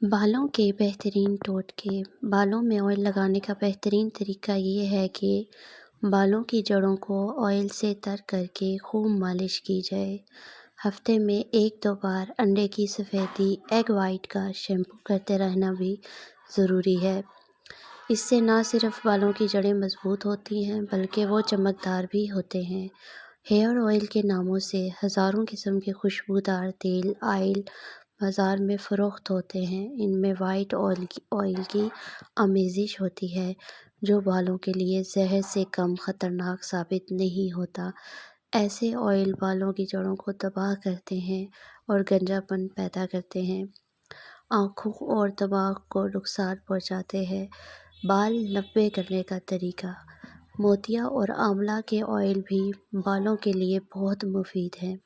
بالوں کے بہترین ٹوٹکے۔ بالوں میں آئل لگانے کا بہترین طریقہ یہ ہے کہ بالوں کی جڑوں کو آئل سے تر کر کے خوب مالش کی جائے۔ ہفتے میں 1-2 بار انڈے کی سفیدی ایگ وائٹ کا شیمپو کرتے رہنا بھی ضروری ہے۔ اس سے نہ صرف بالوں کی جڑیں مضبوط ہوتی ہیں بلکہ وہ چمکدار بھی ہوتے ہیں۔ ہیئر آئل کے ناموں سے ہزاروں قسم کے خوشبودار تیل آئل بازار میں فروخت ہوتے ہیں۔ ان میں وائٹ آئل کی آمیزش ہوتی ہے جو بالوں کے لیے زہر سے کم خطرناک ثابت نہیں ہوتا۔ ایسے آئل بالوں کی جڑوں کو تباہ کرتے ہیں اور گنجا پن پیدا کرتے ہیں، آنکھوں اور دماغ کو نقصان پہنچاتے ہیں۔ بال لمبے کرنے کا طریقہ۔ موتیا اور آملہ کے آئل بھی بالوں کے لیے بہت مفید ہیں۔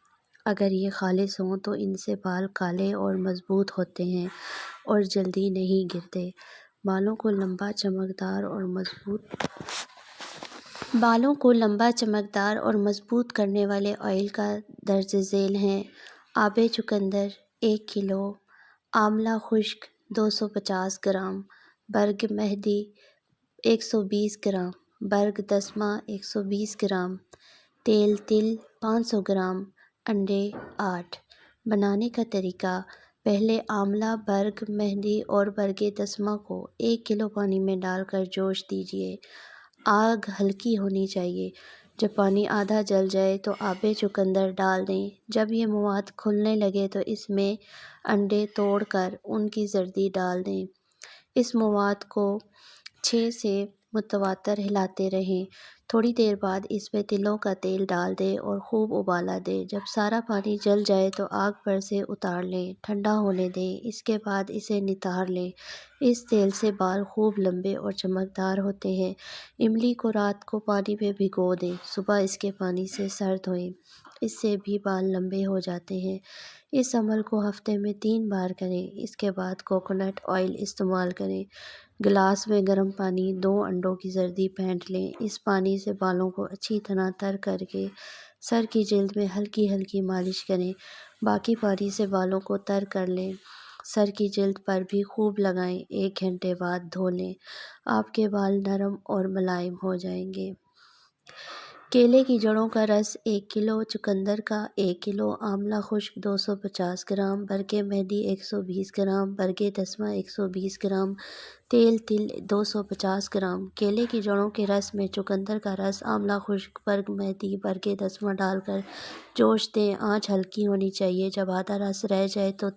اگر یہ خالص ہوں تو ان سے بال کالے اور مضبوط ہوتے ہیں اور جلدی نہیں گرتے۔ بالوں کو لمبا، چمکدار اور مضبوط کرنے والے آئل کا درج ذیل ہیں: آب چقندر 1 کلو، آملہ خشک 250 گرام، برگ مہندی 120 گرام، برگ دسمہ 120 گرام، تل 500 گرام، انڈے 8۔ بنانے کا طریقہ: پہلے آملہ، برگ مہندی اور برگ دسمہ کو 1 کلو پانی میں ڈال کر جوش دیجیے۔ آگ ہلکی ہونی چاہیے۔ جب پانی آدھا جل جائے تو آب چقندر ڈال دیں۔ جب یہ مواد کھلنے لگے تو اس میں انڈے توڑ کر ان کی زردی ڈال دیں۔ اس مواد کو 6 سے متواتر ہلاتے رہیں۔ تھوڑی دیر بعد اس میں تلوں کا تیل ڈال دیں اور خوب ابالا دیں۔ جب سارا پانی جل جائے تو آگ پر سے اتار لیں، ٹھنڈا ہونے دیں۔ اس کے بعد اسے نتار لیں۔ اس تیل سے بال خوب لمبے اور چمکدار ہوتے ہیں۔ املی کو رات کو پانی میں بھگو دیں، صبح اس کے پانی سے سر دھوئیں۔ اس سے بھی بال لمبے ہو جاتے ہیں۔ اس عمل کو ہفتے میں 3 بار کریں۔ اس کے بعد کوکونٹ آئل استعمال کریں۔ گلاس میں گرم پانی 2 انڈوں کی زردی پھینٹ لیں۔ اس پانی سے بالوں کو اچھی طرح تر کر کے سر کی جلد میں ہلکی ہلکی مالش کریں۔ باقی پانی سے بالوں کو تر کر لیں۔ سر کی جلد پر بھی خوب لگائیں۔ 1 گھنٹے بعد دھو لیں۔ آپ کے بال نرم اور ملائم ہو جائیں گے۔ کیلے کی جڑوں کا رس 1 کلو، چقندر کا 1 کلو، آملہ خشک 250 گرام، برگ مہندی 120 گرام، برگ دسمہ 120 گرام، تل 250 گرام۔ کیلے کی جڑوں کے رس میں چقندر کا رس، آملہ خشک، برگ مہندی، برگ دسمہ ڈال کر جوش دیں۔ آنچ ہلکی ہونی چاہیے۔ جب آدھا رس رہ جائے تو